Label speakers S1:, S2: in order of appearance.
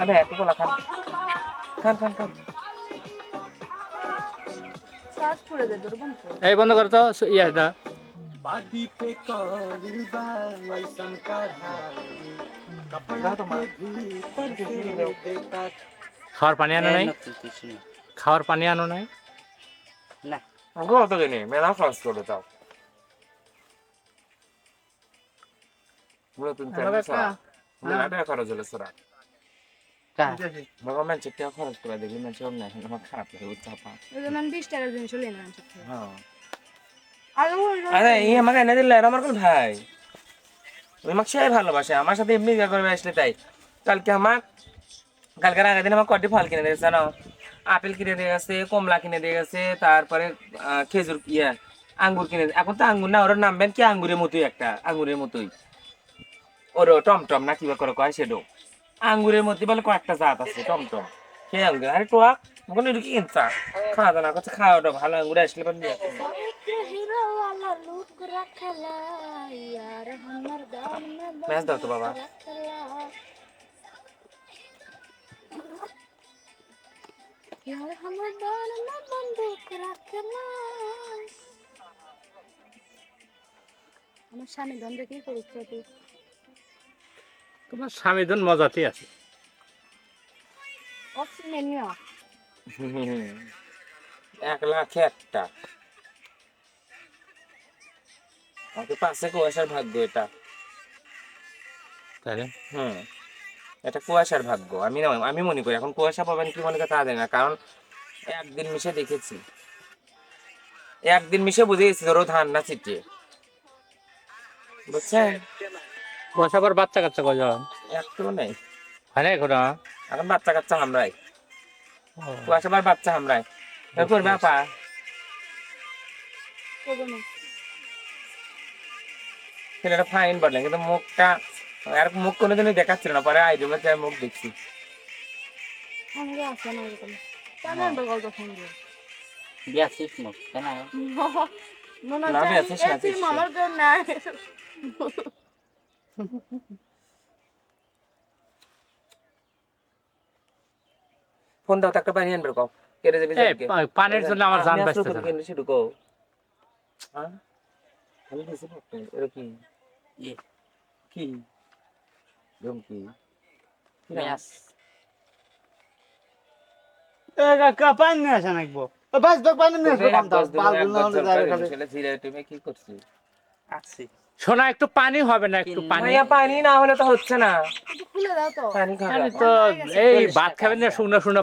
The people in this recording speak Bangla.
S1: আরে এত কলা খান খান খান খান
S2: সার্চ করে দে তোর বন্ধু
S3: এই বন্ধ কর তো ইয়াটা
S4: बाडी पे कौलबा वैसन कढ़ाई कपड़ा
S1: দাও তো মা
S4: के भीतर से देता
S3: খাওয়ার পানি আনো নাই
S5: নতুন কিছু নেই।
S3: খাওয়ার পানি আনো নাই
S5: না
S1: আমাকে অত কিনে মেলা খরচ করে দাও নতুন
S2: আমাকে কা
S1: মেলা টাকা খরচ হলো সোরা
S5: কা
S1: বাবা মানুষের টাকা খরচ করে দেখি মানুষের অন্য আমার খারাপ লাগে উৎসাপা
S2: ওই জন্য আমি 20 টাকার জিনিস হলে না আনছি
S1: হ্যাঁ
S2: আর
S1: আরে ই আমাকে এনে দিল আর আমার কোন ভাই ওই আমাকে সে ভালোবাসে আমার সাথে এমনি যা করবে আসলে তাই কালকের আগের দিন আমার কটি ফল কিনে দিয়েছে জানো আপেল কিনে দিয়ে গেছে কমলা কিনে দিয়ে গেছে তারপরে খেজুর আঙ্গুর কিনে এখন তো আঙ্গুর না ওর নামবেন কি আঙ্গুরের মতোই একটা আঙ্গুরের মতোই ওর টমটম না কিবা করে কয় সেটাও আঙ্গুরের মধ্যে বলে কয়েকটা জাত আছে টমটম খেয়ে আঙ্গুর আরে টোয়াক ওখানে কি কিনতা খাওয়া দাওয়া করছে খাওয়াটা ভালো আঙ্গুরে আসলে পারবি
S2: हीरो वाला लूट रखला यार हमर दाम में
S1: ম্যাচ দাও তো বাবা
S2: यार हमर दाम में बंदूक रखला আমার স্বামী ধন্দে কি করছে তুই
S3: তোমার স্বামী জন মজাতেই আছে
S2: অক্সিজেন নিও
S1: 1,00,000 একটা আমাকে পাশে কুয়াশার ভাগ্য এটা
S3: তাই না?
S1: এটা কুয়াশার ভাগ্য আমি মনে করি এখন কুয়াশা পাবেন কি মনে করে তা জানি না কারণ একদিন মিশে দেখেছি একদিন মিশে বুঝে গেছি ধরো ধান না ছিটিয়ে বুঝছেন
S3: কুয়াশা পর বাচ্চা কাচ্চা কয় যাওয়া
S1: একটু নেই
S3: হয় না এখন
S1: এখন বাচ্চা কাচ্চা হামরাই কুয়াশা বার বাচ্চা হামরাই করবে আপা
S2: করব না
S1: ছেলেটা ফাইন বললেন কিন্তু মুখটা আর মুখ কোনোদিনই দেখাচ্ছিল না পরে আইডিয়া চাই মুখ দেখছি
S2: আমি আসে না এরকম কেমন বগল তো ফোন দিয়ে
S5: বিয়া শেষ মুখ কেন
S2: মনে
S1: না, আমি
S2: হচ্ছে
S1: আছিস না, আছিস।
S2: মামার জন্য
S1: ফোন দাও তো একটা পানি আনবে কও কেটে যাবে
S3: এই পানির জন্য আমার জান বাঁচতেছে না
S1: সেটু কও হ্যাঁ আমি দিছি পড়তে এর কি
S5: ইয়ে
S1: কি রুম কি
S5: ব্যাস
S6: এ কাকা পানি নিয়ে আসা নাকবো বাস তো পানি নিয়ে আসবো কাম দাও পালগুলো না হলে যাবে খালি
S1: ছেলে ধীরে তুমি কি করছিস
S5: আছে
S3: শোনা একটু পানি হবে না একটু পানি
S1: মাইয়া পানি না হলে তো হচ্ছে না
S2: খুলে দাও তো
S1: পানি
S3: পানি
S1: খাবে
S3: তো এই ভাত খাবেন না শুকনো শুকনো